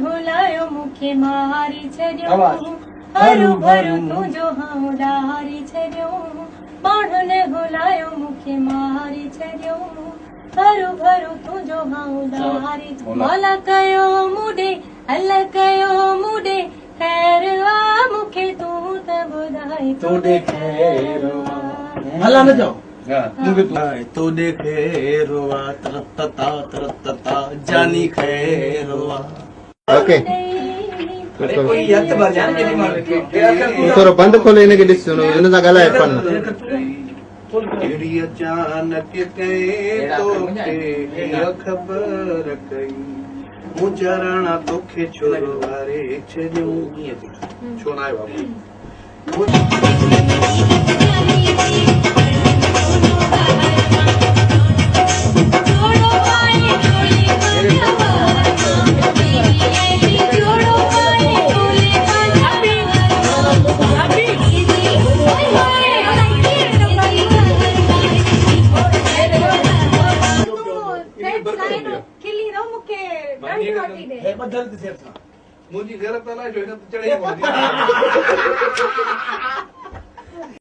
भुलायो मुखे मारी छड्यो हरु भरु तुंहिंजो हाउडारी छड्यो माण्हुनि भुलायो मुखे मारी छड्यो हरु भरु तुंहिंजो हाउडारी मौला कयो मुडे अल्लाह कयो मुडे खैर आ मुखे तूं त ॿुधाए तोॾे खैर हला न जाओ तोॾे खैर तरतता जानी खैर ओके कोई हथ भर थोरो बंदि खोले हिनखे ॾिस हिन सां ॻाल्हाए पन अहिड़ी अचानक कई तोखे ख़बर कई मुंहिंजा राणा तोखे छोरो वारे छॾियूं छो न आयो मुंहिंजी घर त अलाए छो हिन ते चढ़े